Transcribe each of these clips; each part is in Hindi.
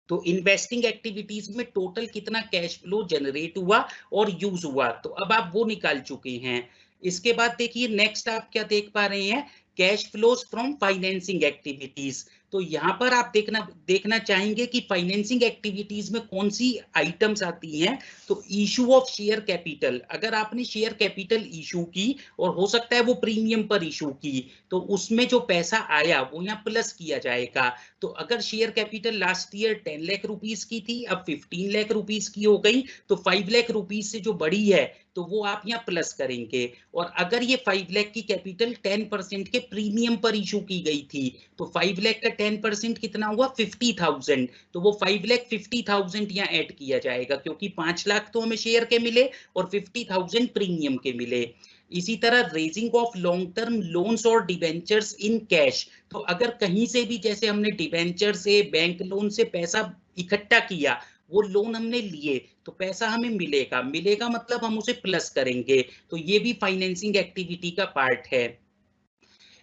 तो इन्वेस्टिंग एक्टिविटीज में टोटल कितना कैश फ्लो जनरेट हुआ और यूज हुआ, तो अब आप वो निकाल चुके हैं। इसके बाद देखिए नेक्स्ट आप क्या देख पा रहे हैं, cash flows from financing activities. तो यहाँ पर आप देखना चाहेंगे कि फाइनेंसिंग एक्टिविटीज में कौन सी आइटम्स आती हैं। तो इशू ऑफ शेयर कैपिटल, अगर आपने शेयर कैपिटल इशू की और हो सकता है वो प्रीमियम पर इशू की, तो उसमें जो पैसा आया वो यहाँ प्लस किया जाएगा। तो अगर share capital last year 10 lakh rupees की थी, अब 15 लाख रुपीस की हो गई, तो 5 लाख रुपीस से जो बड़ी है तो वो आप यहाँ प्लस करेंगे। और अगर ये 5 लाख की कैपिटल 10% के प्रीमियम पर इशू की गई थी, तो 5 लाख का 10% कितना हुआ 50,000, तो वो 5 लाख 50,000 यहाँ ऐड किया जाएगा, क्योंकि 5 लाख तो हमें शेयर के मिले और 50,000 प्रीमियम के मिले। इसी तरह raising of long term loans और डिवेंचर्स इन कैश, तो अगर कहीं से भी जैसे हमने डिवेंचर से बैंक लोन से पैसा इकट्ठा किया, वो लोन हमने लिए, तो पैसा हमें मिलेगा मतलब हम उसे प्लस करेंगे, तो ये भी फाइनेंसिंग एक्टिविटी का पार्ट है।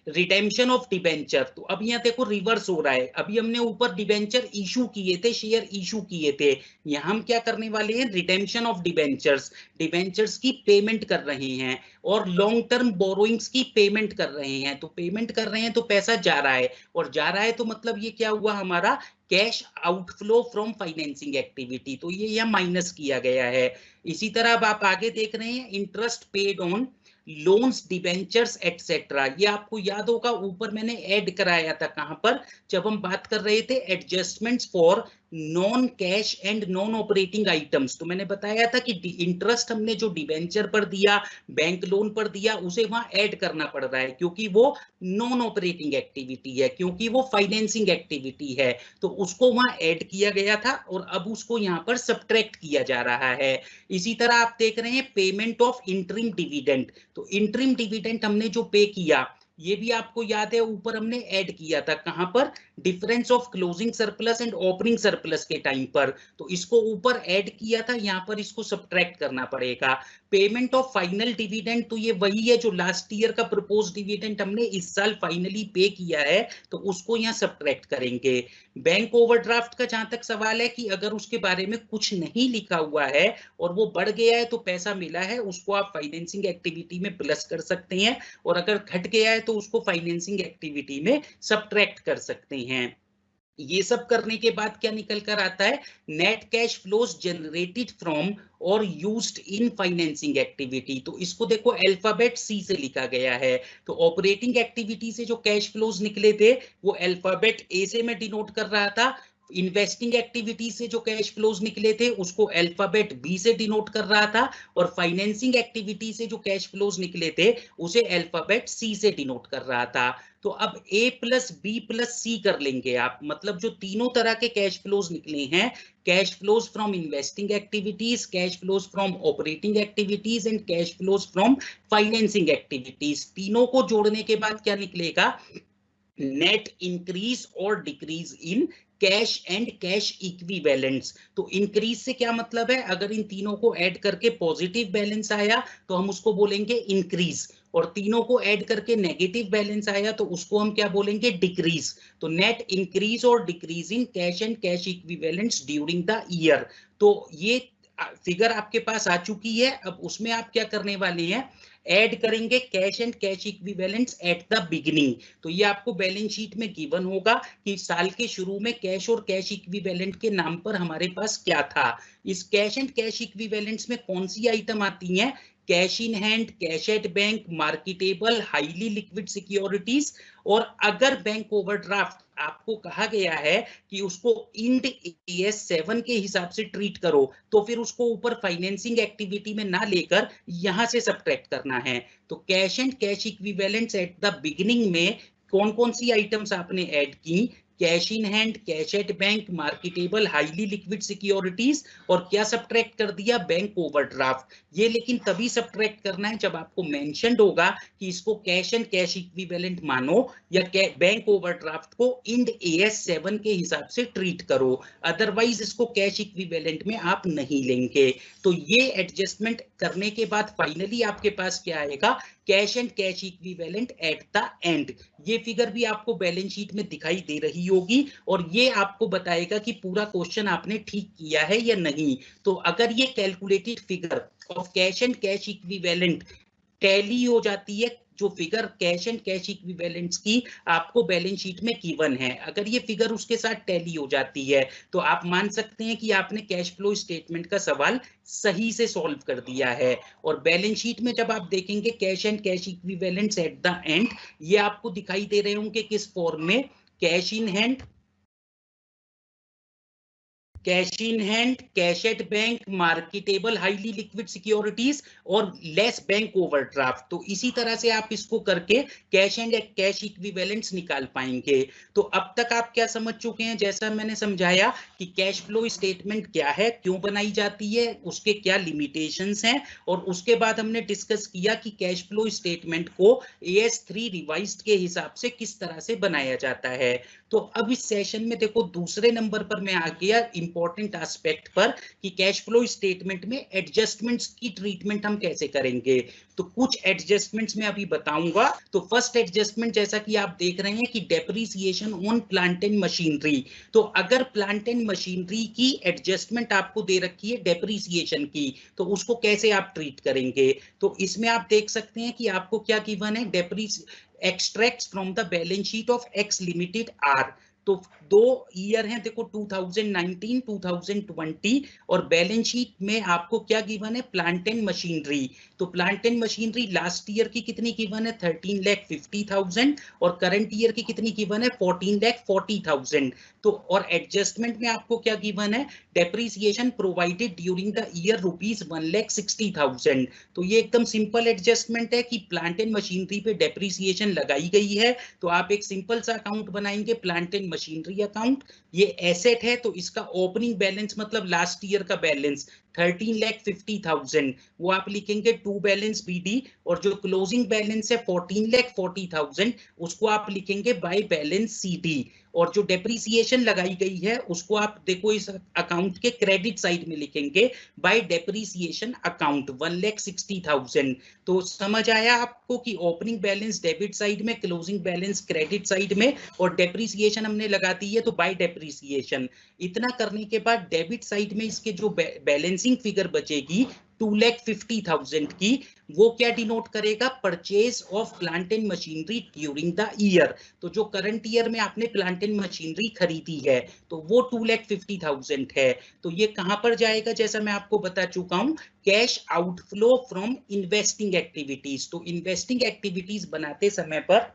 रिडेम्पशन ऑफ डिबेंचर, तो अब यहाँ देखो रिवर्स हो रहा है, अभी हमने ऊपर डिबेंचर इशू किए थे, शेयर इशू किए थे, यहाँ हम क्या करने वाले हैं, रिडेम्पशन ऑफ डिबेंचर्स, डिबेंचर्स की पेमेंट कर रहे हैं और लॉन्ग टर्म बोरोइंग्स की पेमेंट कर रहे हैं। तो पेमेंट कर रहे हैं तो पैसा जा रहा है, और जा रहा है तो मतलब ये क्या हुआ हमारा cash outflow from financing activity, तो ये यहाँ माइनस किया गया है। इसी तरह अब आप आगे देख रहे हैं interest paid on loans debentures etcetera, ये आपको याद होगा ऊपर मैंने ऐड कराया था, कहां पर, जब हम बात कर रहे थे adjustments for non cash and non operating items, तो मैंने बताया था कि इंटरेस्ट हमने जो डिबेंचर पर दिया, बैंक लोन पर दिया, उसे वहां ऐड करना पड़ रहा है, क्योंकि वो नॉन ऑपरेटिंग एक्टिविटी है, क्योंकि वो फाइनेंसिंग एक्टिविटी है, तो उसको वहां ऐड किया गया था और अब उसको यहाँ पर सब्ट्रैक्ट किया जा रहा है। इसी तरह आप देख रहे हैं पेमेंट ऑफ इंटरिम डिविडेंड, तो इंटरिम डिविडेंड हमने जो पे किया, ये भी आपको याद है ऊपर हमने ऐड किया था, कहां पर, difference of closing surplus and opening surplus के टाइम पर, तो इसको ऊपर ऐड किया था, यहां पर इसको सब्ट्रैक्ट करना पड़ेगा। पेमेंट ऑफ फाइनल डिविडेंड, तो ये वही है जो लास्ट ईयर का प्रपोज डिविडेंड हमने इस साल फाइनली पे किया है, तो उसको यहाँ सब्ट्रैक्ट करेंगे। बैंक ओवरड्राफ्ट का जहां तक सवाल है कि अगर उसके बारे में कुछ नहीं लिखा हुआ है और वो बढ़ गया है तो पैसा मिला है, उसको आप फाइनेंसिंग एक्टिविटी में प्लस कर सकते हैं, और अगर घट गया है तो उसको फाइनेंसिंग एक्टिविटी में सब्ट्रैक्ट कर सकते हैं। ये सब करने के बाद क्या निकल कर आता है, net cash flows generated from और यूज्ड इन फाइनेंसिंग एक्टिविटी, तो इसको देखो अल्फाबेट सी से लिखा गया है, तो ऑपरेटिंग एक्टिविटी से जो कैश फ्लोज निकले थे वो अल्फाबेट ए से मैं डिनोट कर रहा था, इन्वेस्टिंग एक्टिविटी से जो कैश फ्लोज निकले थे उसको अल्फाबेट बी से डिनोट कर रहा था, और फाइनेंसिंग एक्टिविटी से जो कैश फ्लोज निकले थे उसे अल्फाबेट सी से डिनोट कर रहा था। तो अब ए प्लस बी प्लस सी कर लेंगे आप, मतलब जो तीनों तरह के कैश फ्लोज निकले हैं, cash flows from investing activities, cash flows from operating activities and cash flows from financing activities, तीनों को जोड़ने के बाद क्या निकलेगा, नेट इंक्रीज और decrease in cash and cash equivalents. तो इंक्रीज से क्या मतलब है, अगर इन तीनों को ऐड करके पॉजिटिव बैलेंस आया तो हम उसको बोलेंगे इंक्रीज, और तीनों को ऐड करके नेगेटिव बैलेंस आया तो उसको हम क्या बोलेंगे, डिक्रीज। तो नेट इंक्रीज और decrease in cash and cash equivalents during the year, तो ये फिगर आपके पास आ चुकी है। अब उसमें आप क्या करने वाले हैं, ऐड करेंगे cash and cash equivalents at the beginning. तो ये आपको बैलेंस शीट में गिवन होगा कि साल के शुरू में कैश और कैश इक्विवेलेंट के नाम पर हमारे पास क्या था। इस कैश एंड कैश इक्विवेलेंट्स में कौन सी आइटम आती हैं, cash in hand, cash at bank, marketable highly liquid securities, और अगर बैंक ओवरड्राफ्ट आपको कहा गया है कि उसको इंड AS 7 के हिसाब से ट्रीट करो, तो फिर उसको ऊपर फाइनेंसिंग एक्टिविटी में ना लेकर यहां से सब्ट्रैक्ट करना है। तो cash and cash equivalents at the beginning में कौन कौन सी आइटम्स आपने ऐड की, cash in hand, cash at bank, marketable highly liquid securities, और क्या सब्ट्रैक्ट कर दिया, बैंक ओवरड्राफ्ट। ये लेकिन तभी सब्ट्रैक्ट करना है जब आपको मेंशन्ड होगा कि इसको कैश एंड कैश इक्विवेलेंट मानो या बैंक ओवरड्राफ्ट को इंड AS 7 के हिसाब से ट्रीट करो, अदरवाइज इसको कैश इक्विवेलेंट में आप नहीं लेंगे। तो ये एडजस्टमेंट करने के बाद फाइनली आपके पास क्या आएगा, cash and cash equivalent at the end. ये फिगर भी आपको बैलेंस शीट में दिखाई दे रही होगी और ये आपको बताएगा कि पूरा क्वेश्चन आपने ठीक किया है या नहीं। तो अगर ये calculated figure of cash and cash equivalent tally हो जाती है, जो figure cash and cash equivalents की आपको बैलेंस शीट में गिवन है, अगर ये फिगर उसके साथ टैली हो जाती है तो आप मान सकते हैं कि आपने कैश फ्लो स्टेटमेंट का सवाल सही से सॉल्व कर दिया है। और बैलेंस शीट में जब आप देखेंगे cash and cash equivalents at the end, ये आपको दिखाई दे रहे होंगे किस फॉर्म में, cash in hand, cash in hand, cash at bank, marketable highly liquid securities और लेस बैंक ओवरड्राफ्ट। तो इसी तरह से आप इसको करके कैश एंड कैश इक्विवेलेंट्स निकाल पाएंगे। तो अब तक आप क्या समझ चुके हैं, जैसा मैंने समझाया कि कैश फ्लो स्टेटमेंट क्या है, क्यों बनाई जाती है, उसके क्या लिमिटेशंस हैं, और उसके बाद हमने डिस्कस किया कि कैश फ्लो स्टेटमेंट को AS3 रिवाइज्ड के हिसाब से किस तरह से बनाया जाता है। तो अब इस सेशन में देखो दूसरे नंबर पर मैं आ गया इंपॉर्टेंट एस्पेक्ट पर कि कैश फ्लो स्टेटमेंट में एडजस्टमेंट्स की ट्रीटमेंट हम कैसे करेंगे। तो कुछ एडजस्टमेंट्स मैं अभी बताऊंगा। तो फर्स्ट एडजस्टमेंट जैसा कि आप देख रहे हैं कि depreciation on plant and machinery. तो अगर प्लांट एंड मशीनरी की एडजस्टमेंट आपको दे रखी है डेप्रिसिएशन की, तो उसको कैसे आप ट्रीट करेंगे। तो इसमें आप देख सकते हैं कि आपको क्या गिवन है, extracts from the balance sheet of X Limited are। तो दो ईयर हैं देखो 2019 2020, और बैलेंस शीट में आपको क्या गिवन है, प्लांट एंड मशीनरी। तो plant and machinery last year की कितनी गिवन है, 13,50,000, और करंट ईयर की कितनी गिवन है, 14,40,000। तो और एडजस्टमेंट में आपको क्या गिवन है, depreciation provided during the year ₹1,60,000। तो ये एकदम सिंपल एडजस्टमेंट है कि प्लांट एंड मशीनरी पे डेप्रिसिएशन लगाई गई है। तो आप एक सिंपल सा अकाउंट बनाएंगे, प्लांट एंड मशीनरी अकाउंट। ये एसेट है तो इसका ओपनिंग बैलेंस मतलब लास्ट ईयर का बैलेंस 13,50,000, वो आप लिखेंगे टू बैलेंस BD, और जो क्लोजिंग बैलेंस है 14,40,000 उसको आप लिखेंगे बाय बैलेंस CD। और जो डेप्रिसिएशन लगाई गई है उसको आप देखो इस अकाउंट के क्रेडिट साइड में लिखेंगे बाय डेप्रिसिएशन अकाउंट 1,60,000। तो समझ आया आपको कि ओपनिंग बैलेंस डेबिट साइड में, क्लोजिंग बैलेंस क्रेडिट साइड में, और डेप्रिसिएशन हमने लगा दी है तो बाय डेप्रिसिएशन। इतना करने के बाद डेबिट साइड में इसके जो बैलेंसिंग फिगर बचेगी 2,50,000 की, वो क्या डिनोट करेगा, purchase of plant and machinery during the year. तो जो करंट ईयर में आपने प्लांट एंड मशीनरी खरीदी है तो वो 2,50,000 है। तो ये कहां पर जाएगा, जैसा मैं आपको बता चुका हूं, cash outflow from investing activities. तो इन्वेस्टिंग एक्टिविटीज बनाते समय पर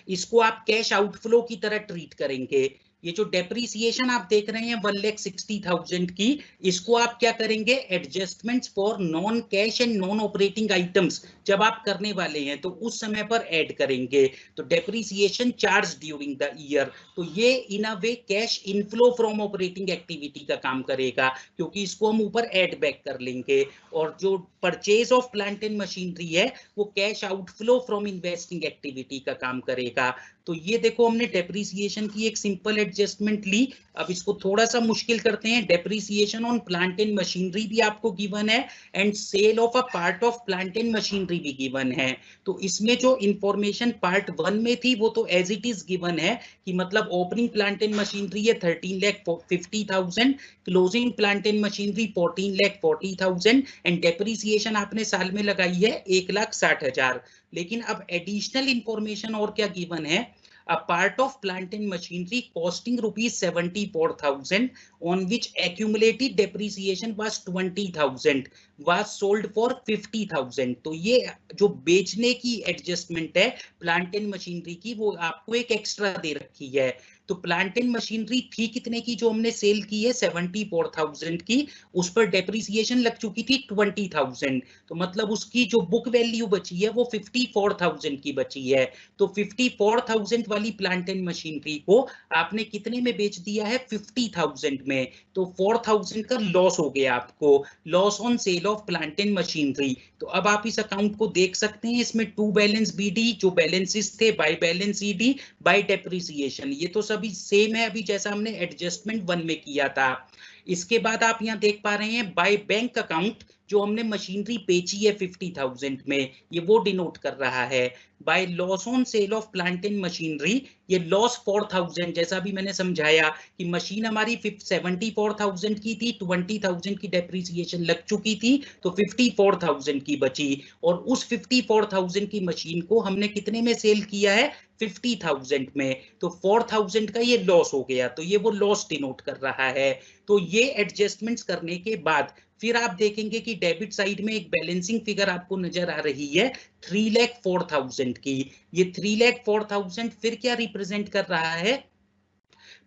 इसको आप कैश आउटफ्लो की तरह ट्रीट करेंगे। ये जो डेप्रिसिएशन आप देख रहे हैं 1,60,000 की, इसको आप क्या करेंगे, adjustments for non cash and non operating items जब आप करने वाले हैं तो उस समय पर ऐड करेंगे। तो depreciation charge during the year, तो ये in a way cash inflow from operating activity का काम करेगा, क्योंकि इसको हम ऊपर ऐड बैक कर लेंगे। और जो purchase of plant and machinery है वो cash outflow from investing activity का काम करेगा। तो ये देखो हमने डेप्रिसिएशन की एक सिंपल एडजस्टमेंट ली। अब इसको थोड़ा सा मुश्किल करते हैं। Depreciation on plant and machinery भी आपको गिवन है and sale of a part of plant and machinery भी गिवन है। तो इसमें जो इंफॉर्मेशन पार्ट 1 में थी वो तो एज इट इज गिवन है कि मतलब ओपनिंग प्लांट एंड मशीनरी है 13,50,000, closing plant and machinery 14,40,000, and depreciation आपने साल में लगाई है 1,60,000। लेकिन अब एडिशनल इंफॉर्मेशन और क्या गिवन है, a part of plant and machinery costing ₹74,000 on which accumulated depreciation was 20,000 was sold for 50,000। तो ये जो बेचने की एडजस्टमेंट है प्लांट एंड मशीनरी की वो आपको एक एक्स्ट्रा दे रखी है। तो प्लांट एंड मशीनरी थी कितने की, जो हमने सेल की है 74,000 की, उस पर डेप्रिसिएशन लग चुकी थी 20,000। तो मतलब उसकी जो बुक वैल्यू बची है वो 54,000 की बची है। तो 54,000 वाली प्लांट एंड मशीनरी को आपने कितने में बेच दिया है, 50,000 में। तो 4,000 का लॉस हो गया आपको, loss on sale of plant and machinery. तो अब आप इस अकाउंट को देख सकते हैं, इसमें टू बैलेंस BD जो बैलेंसेस थे by balance CD bye depreciation, ये तो सभी सेम है अभी जैसा हमने एडजस्टमेंट 1 में किया था। इसके बाद आप यहां देख पा रहे हैं बाय बैंक अकाउंट जो हमने मशीनरी बेची है 50,000 में, ये वो डिनोट कर रहा है। By loss on sale of plant and machinery, ये लॉस 4,000, जैसा भी मैंने समझाया कि मशीन हमारी 74,000 की थी, 20,000 की डेप्रिसिएशन लग चुकी थी, तो 54,000 की बची, और उस 54,000 की मशीन को हमने कितने में सेल किया है? 50,000 में, तो 4,000 का ये लॉस हो गया, तो ये वो लॉस डिनोट कर रहा है। तो ये एडजस्टमेंट्स करने के बाद फिर आप देखेंगे कि डेबिट साइड में एक बैलेंसिंग फिगर आपको नजर आ रही है 3,04,000 की। ये 3,04,000 फिर क्या रिप्रेजेंट कर रहा है?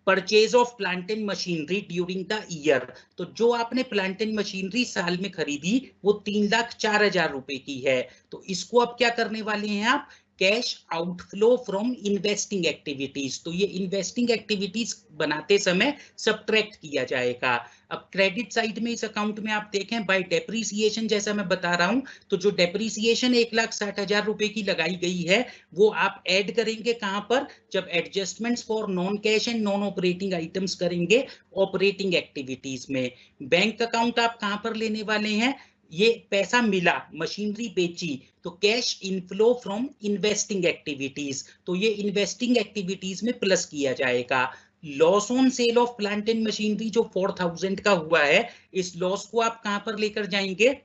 Purchase of plant and machinery during the year. तो जो आपने प्लांट एंड मशीनरी साल में खरीदी वो 3,04,000 रुपए की है। तो इसको अब क्या करने वाले हैं आप? Cash outflow from investing activities. तो ये इन्वेस्टिंग एक्टिविटीज बनाते समय सब्ट्रैक्ट किया जाएगा। अब क्रेडिट साइड में इस अकाउंट में आप देखें बाय डेप्रिसिएशन, जैसा मैं बता रहा हूं, तो जो डेप्रिसिएशन 1,60,000 रुपए की लगाई गई है वो आप ऐड करेंगे कहां पर? जब adjustments for non cash and non operating items करेंगे ऑपरेटिंग एक्टिविटीज में। बैंक अकाउंट आप कहां पर लेने वाले हैं? ये पैसा मिला, मशीनरी बेची, तो cash inflow from investing activities, तो ये इन्वेस्टिंग एक्टिविटीज में प्लस किया जाएगा। Loss on sale of plant and machinery जो 4,000 का हुआ है, इस लॉस को आप कहां पर लेकर जाएंगे?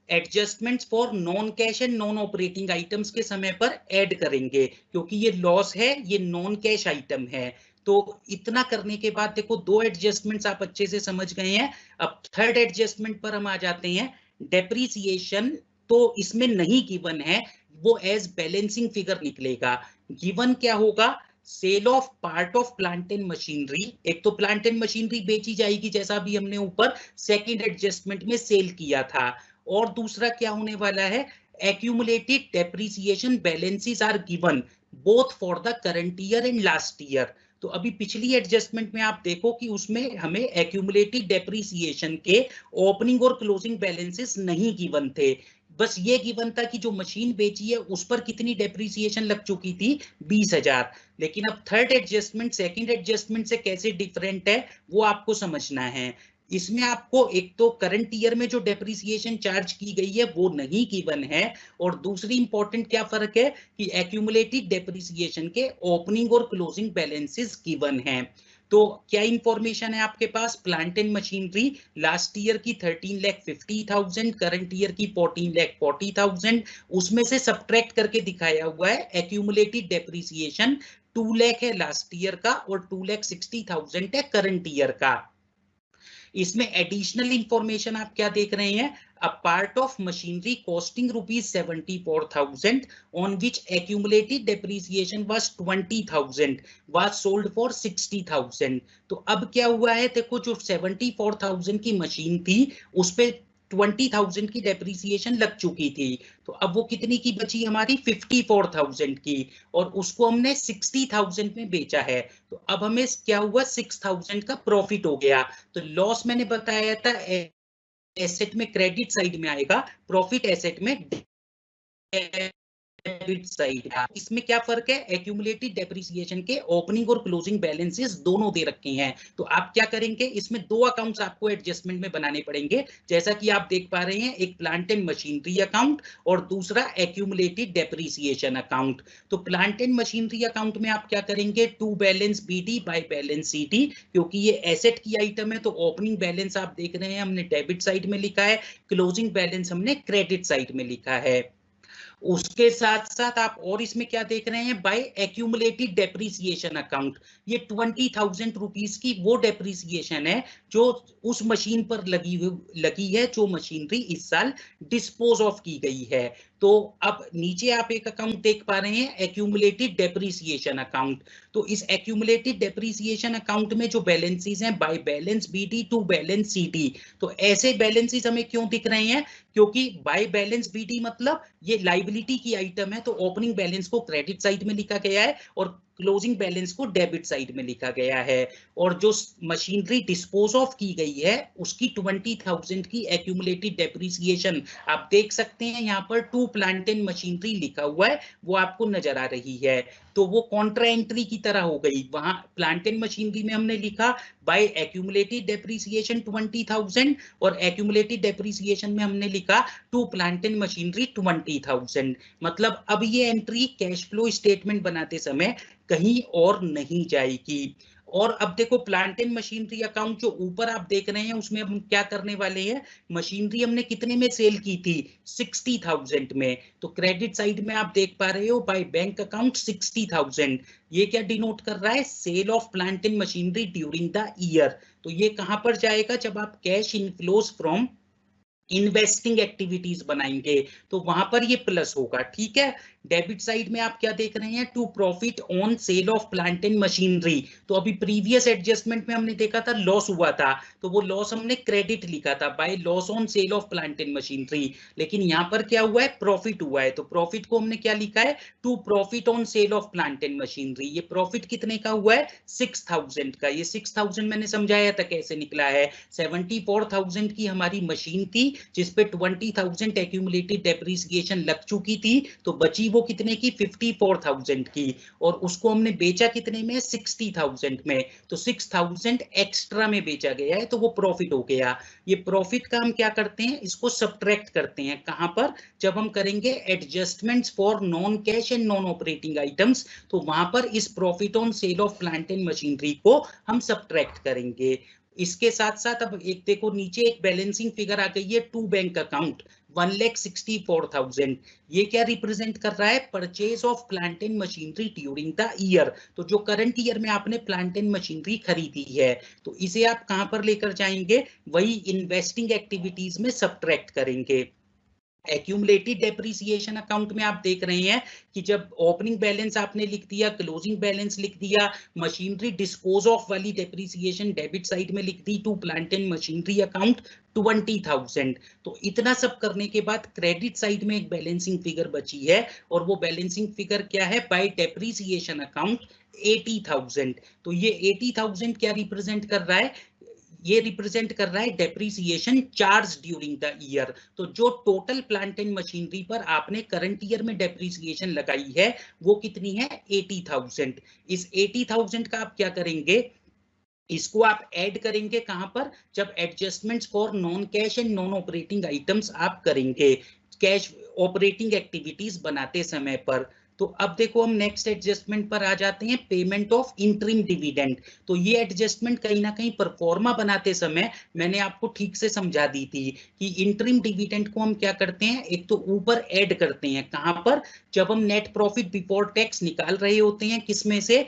Adjustments for non cash and non operating items के समय पर ऐड करेंगे, क्योंकि ये लॉस है, ये नॉन कैश आइटम है। तो इतना करने के बाद देखो, दो एडजस्टमेंट्स आप अच्छे से समझ गए हैं। अब थर्ड एडजस्टमेंट पर हम आ जाते हैं। डेप्रीसिएशन तो इसमें नहीं गिवन है, वो एज बैलेंसिंग फिगर निकलेगा। गिवन क्या होगा? Sale of part of plant and machinery. एक तो प्लांट एंड मशीनरी बेची जाएगी, जैसा भी हमने ऊपर सेकंड एडजस्टमेंट में सेल किया था। और दूसरा क्या होने वाला है? accumulated depreciation balances are given both for the current year and last year। तो अभी पिछली एडजस्टमेंट में आप देखो कि उसमें हमें एक्यूमुलेटेड डेप्रीसिएशन के ओपनिंग और क्लोजिंग बैलेंसेस नहीं गिवन थे, बस ये गिवन था कि जो मशीन बेची है उस पर कितनी डेप्रीसिएशन लग चुकी थी, 20,000। लेकिन अब थर्ड एडजस्टमेंट सेकंड एडजस्टमेंट से कैसे डिफरेंट है वो आपको समझना है। इसमें आपको एक तो करंट ईयर में जो डेप्रिसिएशन चार्ज की गई है वो नहीं गिवन है, और दूसरी इंपॉर्टेंट क्या फर्क है कि एक्यूमुलेटेड डेप्रिसिएशन के ओपनिंग और क्लोजिंग बैलेंसेस गिवन हैं। तो क्या इंफॉर्मेशन है आपके पास? Plant and machinery last year की 13,50,000, करंट ईयर की 14,40,000, उसमें से सब्ट्रैक्ट करके दिखाया हुआ है एक्यूमुलेटेड डेप्रिसिएशन 2 लाख है लास्ट ईयर का और 2,60,000 है करंट ईयर का। इसमें एडिशनल इंफॉर्मेशन आप क्या देख रहे हैं? अ part of machinery costing ₹74,000 on which accumulated depreciation was 20,000 was sold for 60,000। तो अब क्या हुआ है? देखो, जो 74,000 की मशीन थी उस पे 20,000 की डेप्रिसिएशन लग चुकी थी, तो अब वो कितनी की बची हमारी? 54,000 की, और उसको हमने 60,000 में बेचा है। तो अब हमें क्या हुआ? 6,000 का प्रॉफिट हो गया। तो लॉस मैंने बताया था एसेट में क्रेडिट साइड में आएगा, प्रॉफिट एसेट में डेबिट साइड का। इसमें क्या फर्क है? एक्यूमुलेटेड डेप्रिसिएशन के ओपनिंग और क्लोजिंग बैलेंसेस दोनों दे रखे हैं। तो आप क्या करेंगे? इसमें दो अकाउंट्स आपको एडजस्टमेंट में बनाने पड़ेंगे, जैसा कि आप देख पा रहे हैं, एक प्लांट एंड मशीनरी अकाउंट और दूसरा एक्यूमुलेटेड डेप्रिसिएशन अकाउंट। तो प्लांट एंड मशीनरी अकाउंट में आप क्या करेंगे? To balance BD by balance CT, क्योंकि ये एसेट की आइटम है, तो ओपनिंग बैलेंस आप देख रहे हैं हमने डेबिट साइड में लिखा है, क्लोजिंग बैलेंस हमने क्रेडिट साइड में लिखा है। उसके साथ साथ आप और इसमें क्या देख रहे हैं? बाय एक्यूमुलेटेड डेप्रिसिएशन अकाउंट, ये 20,000 रुपीस की वो डेप्रिसिएशन है जो उस मशीन पर लगी है जो मशीनरी इस साल डिस्पोज ऑफ की गई है। तो अब नीचे आप एक अकाउंट देख पा रहे हैं, एक्यूमुलेटेड डेप्रिसिएशन अकाउंट। तो इस एक्यूमुलेटेड डेप्रिसिएशन अकाउंट में जो बैलेंसेस हैं by balance BD to balance CT, तो ऐसे बैलेंसेस हमें क्यों दिख रहे हैं? क्योंकि बाय बैलेंस बीडी मतलब ये लाइबिलिटी की आइटम है, तो ओपनिंग बैलेंस को क्रेडिट साइड में लिखा गया है और क्लोजिंग बैलेंस को डेबिट साइड में लिखा गया है। और जो मशीनरी डिस्पोज ऑफ की गई है उसकी 20,000 की एक्यूमुलेटेड डेप्रिसिएशन आप देख सकते हैं, यहाँ पर टू प्लांट एंड मशीनरी लिखा हुआ है, वो आपको नजर आ रही है। तो वो कॉन्ट्रा एंट्री की तरह हो गई। वहां प्लांट एंड मशीनरी में हमने लिखा बाय एक्यूमुलेटेड डेप्रिसिएशन 20,000 और एक्यूमुलेटेड डेप्रिसिएशन में हमने लिखा टू प्लांट एंड मशीनरी 20,000। मतलब अब ये एंट्री कैश फ्लो स्टेटमेंट बनाते समय कहीं और नहीं जाएगी। और अब देखो प्लांट एंड मशीनरी अकाउंट जो ऊपर आप देख रहे हैं उसमें हम क्या करने वाले हैं, मशीनरी हमने कितने में सेल की थी 60,000 में, तो क्रेडिट साइड में आप देख पा रहे हो बाय बैंक अकाउंट 60,000। ये क्या डिनोट कर रहा है, sale of plant and machinery during the year. तो ये कहां पर जाएगा, जब आप cash inflows from investing activities बनाएंगे तो वहां पर ये प्लस होगा। ठीक है, डेबिट साइड में आप क्या देख रहे हैं, to profit on sale of plant and machinery. तो अभी प्रीवियस एडजस्टमेंट में हमने देखा था लॉस हुआ था, तो वो लॉस हमने क्रेडिट लिखा था by loss on sale of plant and machinery, लेकिन यहाँ पर क्या हुआ है, प्रॉफिट हुआ है, तो प्रॉफिट को हमने क्या लिखा है, to profit on sale of plant and machinery. ये प्रॉफिट कितने का हुआ है, 6,000 का। ये 6,000 मैंने समझाया था कैसे निकला है, 74,000 की हमारी मशीन थी जिसपे 20,000 एक्यूमुलेटेड डेप्रिसिएशन लग चुकी थी, तो बची वो कितने की 54,000 की, और उसको हमने बेचा कितने में 60,000 में, तो 6,000 एक्स्ट्रा में बेचा गया है, तो वो प्रॉफिट हो गया। ये प्रॉफिट का हम क्या करते हैं, इसको सब्ट्रैक्ट करते हैं, कहां पर, जब हम करेंगे adjustments for non cash and non operating items, तो वहां पर इस profit on sale of plant and machinery को हम सब्ट्रैक्ट करेंगे। इसके साथ साथ अब एक देखो नीचे एक बैलेंसिंग फिगर आ गई है, टू बैंक अकाउंट 1,64,000। ये क्या रिप्रेजेंट कर रहा है, purchase of plant and machinery during the year. तो जो करंट ईयर में आपने प्लांट एंड मशीनरी खरीदी है, तो इसे आप कहां पर लेकर जाएंगे, वही इन्वेस्टिंग एक्टिविटीज में सब्ट्रैक्ट करेंगे। एक्यूमुलेटेड डेप्रिसिएशन अकाउंट में आप देख रहे हैं कि जब ओपनिंग बैलेंस आपने लिख दिया, क्लोजिंग बैलेंस लिख दिया, मशीनरी डिस्पोज ऑफ वाली डेप्रिसिएशन डेबिट साइड में लिख दी to plant and machinery account 20,000। तो इतना सब करने के बाद क्रेडिट साइड में एक बैलेंसिंग फिगर बची है, और वो बैलेंसिंग फिगर क्या है, बाय डेप्रिसिएशन अकाउंट 80,000। तो ये 80,000 क्या रिप्रेजेंट कर रहा है, ये रिप्रेजेंट कर रहा है depreciation charge during the year. तो जो टोटल प्लांट एंड मशीनरी पर आपने करंट ईयर में डेप्रिसिएशन लगाई है वो कितनी है, 80,000। इस 80,000 का आप क्या करेंगे, इसको आप ऐड करेंगे कहां पर, जब adjustments for non cash and non operating items आप करेंगे कैश ऑपरेटिंग एक्टिविटीज बनाते समय पर। तो अब देखो हम नेक्स्ट एडजस्टमेंट पर आ जाते हैं, पेमेंट ऑफ इंटरिम डिविडेंड। तो ये एडजस्टमेंट कहीं ना कहीं परफॉर्मा बनाते समय मैंने आपको ठीक से समझा दी थी कि इंटरिम डिविडेंड को हम क्या करते हैं, एक तो ऊपर ऐड करते हैं, कहां पर, जब हम नेट प्रॉफिट बिफोर टैक्स निकाल रहे होते हैं, किसमें से,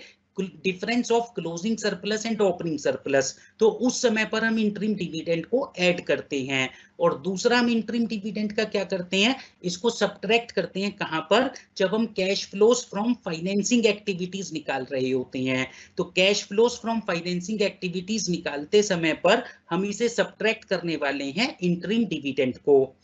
difference of closing surplus and opening surplus, तो उस समय पर हम इंटरिम डिविडेंड को ऐड करते हैं। और दूसरा हम इंटरिम डिविडेंड का क्या करते हैं, इसको सब्ट्रैक्ट करते हैं, कहां पर, जब हम cash flows from financing activities निकाल रहे होते हैं। तो cash flows from financing activities निकालते समय पर हम इसे सब्ट्रैक्ट करने वाले हैं इंटरिम डिविडेंड को।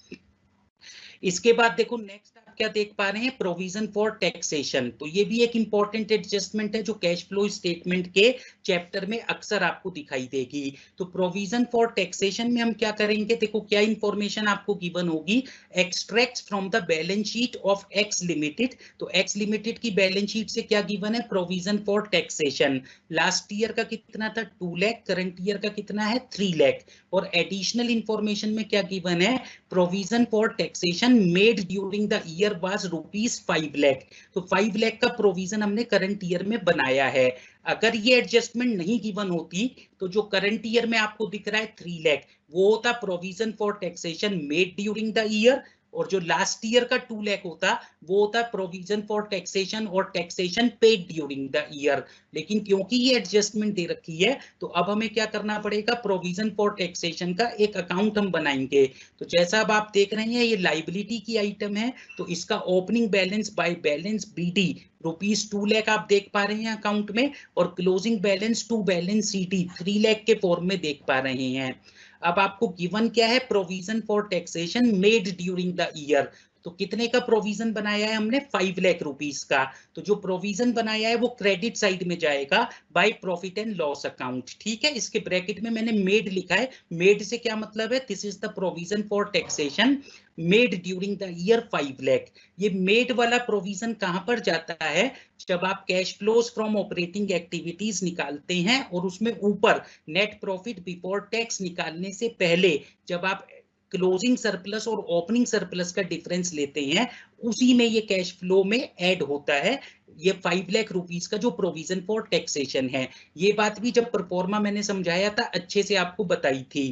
इसके बाद देखो नेक्स्ट आप क्या देख पा रहे हैं, प्रोविजन फॉर टैक्सेशन। तो ये भी एक इंपॉर्टेंट एडजस्टमेंट है जो कैश फ्लो स्टेटमेंट के चैप्टर में अक्सर आपको दिखाई देगी। तो प्रोविजन फॉर टैक्सेशन में हम क्या करेंगे, देखो क्या इंफॉर्मेशन आपको गिवन होगी, extracts from the balance sheet of x limited. तो एक्स लिमिटेड की बैलेंस शीट से क्या गिवन है, provision for taxation. Last year का कितना था 2 लाख, करंट ईयर का कितना है 3 लाख। और एडिशनल इंफॉर्मेशन में क्या गिवन है, provision for taxation made during the year was ₹5 lakh. तो 5 लाख का प्रोविजन हमने करंट ईयर में बनाया है। अगर ये एडजस्टमेंट नहीं गिवन होती तो जो करंट ईयर में आपको दिख रहा है 3 लाख वो होता provision for taxation made during the year, और जो लास्ट ईयर का 2 लाख होता वो होता प्रोविजन फॉर टैक्सेशन और taxation paid during the year. लेकिन क्योंकि ये एडजस्टमेंट दे रखी है तो अब हमें क्या करना पड़ेगा, प्रोविजन फॉर टैक्सेशन का एक अकाउंट हम बनाएंगे। तो जैसा अब आप देख रहे हैं ये लाइबिलिटी की आइटम है, तो इसका opening balance by balance BD ₹2 lakh आप देख पा रहे हैं अकाउंट में, और क्लोजिंग बैलेंस टू बैलेंस सीटी 3 लाख के फॉर्म में देख पा रहे हैं। अब आपको गिवन क्या है, provision for taxation made during the year. तो कितने का प्रोविजन बनाया है हमने 5 लाख रुपीस का। तो जो प्रोविजन बनाया है वो क्रेडिट साइड में जाएगा by profit and loss account. ठीक है, इसके ब्रैकेट में मैंने मेड लिखा है। मेड से क्या मतलब है, this is the provision for taxation made during the year 5 lakh. ये मेड वाला प्रोविजन कहां पर जाता है, जब आप cash flows from operating activities निकालते हैं और उसमें ऊपर नेट प्रॉफिट बिफोर टैक्स निकालने से पहले जब आप क्लोजिंग सरप्लस और ओपनिंग सरप्लस का डिफरेंस लेते हैं, उसी में ये कैश फ्लो में ऐड होता है ये 5 लाख रुपीस का जो प्रोविजन फॉर टैक्सेशन है। ये बात भी जब परफॉर्मा मैंने समझाया था अच्छे से आपको बताई थी।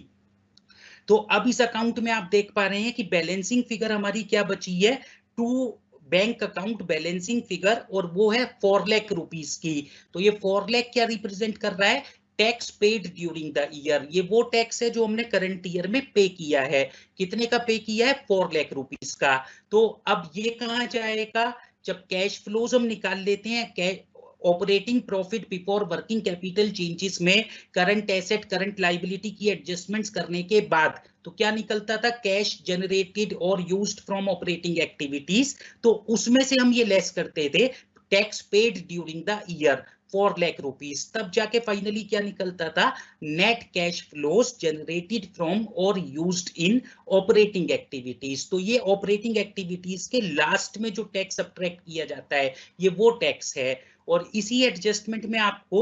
तो अब इस अकाउंट में आप देख पा रहे हैं कि बैलेंसिंग फिगर हमारी क्या बची है, to bank account balancing figure, और वो है 4 लाख रुपीस की। तो ये 4 लाख क्या रिप्रेजेंट कर रहा है, tax paid during the year. ये वो टैक्स है जो हमने करंट ईयर में पे किया है। कितने का पे किया है, 4 लाख रुपीस का। तो अब ये कहाँ जाएगा, जब कैश फ्लोज हम निकाल लेते हैं operating profit before working capital changes में करंट एसेट करंट लाइबिलिटी की एडजस्टमेंट्स करने के बाद, तो क्या निकलता था, कैश जनरेटेड और यूज्ड फ्रॉम ऑपरेटिंग एक्टिविटीज। तो उसमें से हम ये लेस करते थे tax paid during the year 4 lakh rupees. तब जाके फाइनली क्या निकलता था, net cash flows generated from और यूज्ड इन ऑपरेटिंग एक्टिविटीज। तो ये ऑपरेटिंग एक्टिविटीज के लास्ट में जो टैक्स सब्ट्रैक्ट किया जाता है ये वो टैक्स है। और इसी एडजस्टमेंट में आपको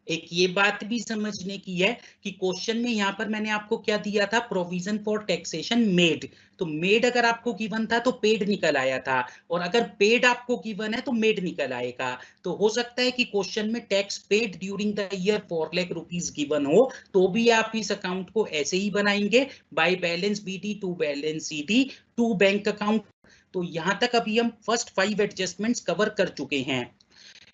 एक ये बात भी समझने की है कि क्वेश्चन में यहाँ पर मैंने आपको क्या दिया था, प्रोविजन फॉर टैक्सेशन मेड। तो मेड अगर आपको गिवन था तो पेड निकल आया था, और अगर पेड आपको गिवन है तो मेड निकल आएगा। तो हो सकता है कि क्वेश्चन में tax paid during the year 4 lakh rupees given हो, तो भी आप इस अकाउंट को ऐसे ही बनाएंगे, by balance BT to balance CT to bank account. तो यहाँ तक अभी हम फर्स्ट 5 एडजस्टमेंट्स कवर कर चुके हैं।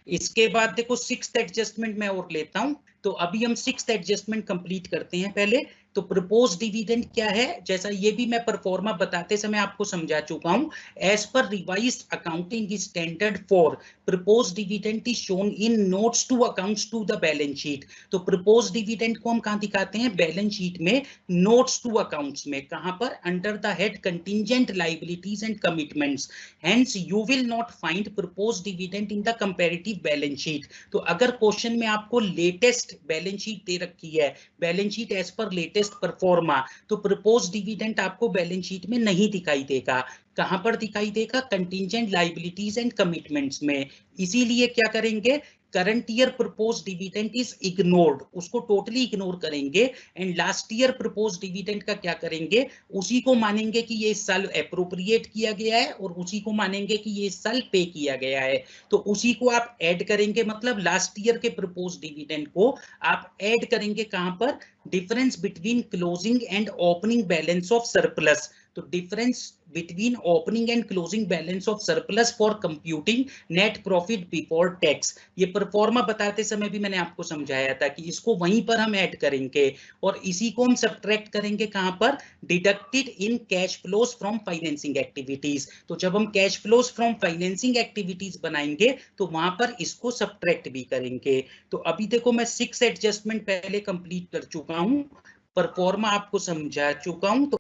इसके बाद देखो 6th एडजस्टमेंट मैं और लेता हूं। तो अभी हम 6th एडजस्टमेंट कंप्लीट करते हैं पहले। तो प्रपोज डिविडेंड क्या है, जैसा ये भी मैं परफॉर्मा बताते समय आपको समझा चुका हूं। As per revised accounting standard 4 propose dividend is shown in notes to accounts to the balance sheet. तो प्रपोज डिविडेंड को हम कहां दिखाते हैं, बैलेंस शीट में नोट्स टू अकाउंट्स में। कहां पर, under the head contingent liabilities and commitments. Hence you will not find propose dividend in the comparative balance sheet. तो अगर क्वेश्चन में आपको लेटेस्ट बैलेंस शीट दे रखी है, balance sheet as per latest proforma, तो प्रपोज डिविडेंड आपको बैलेंस शीट में नहीं दिखाई देगा। कहां पर दिखाई देगा, कंटिंजेंट लायबिलिटीज एंड कमिटमेंट्स में। इसीलिए क्या करेंगे, current year propose dividend is ignored, उसको टोटली इग्नोर करेंगे। And last year propose dividend का क्या करेंगे, उसी को मानेंगे कि ये इस साल एप्रोप्रिएट किया गया है, और उसी को मानेंगे कि ये इस साल पे किया गया है। तो उसी को आप ऐड करेंगे, मतलब लास्ट ईयर के प्रपोज डिविडेंड को आप ऐड करेंगे कहां पर, difference between closing and opening balance of surplus. तो difference between opening and closing balance of surplus for computing net profit before tax. ये परफॉर्मा बताते समय भी मैंने आपको समझाया था कि इसको वहीं पर हम ऐड करेंगे, और इसी को हम सब्ट्रैक्ट करेंगे कहां पर, deducted in cash flows from financing activities. तो जब हम cash flows from financing activities बनाएंगे तो वहां पर इसको सब्ट्रैक्ट भी करेंगे। तो अभी देखो मैं 6 एडजस्टमेंट पहले कंप्लीट कर चुका हूं, परफॉर्मा आपको समझा चुका हूं। तो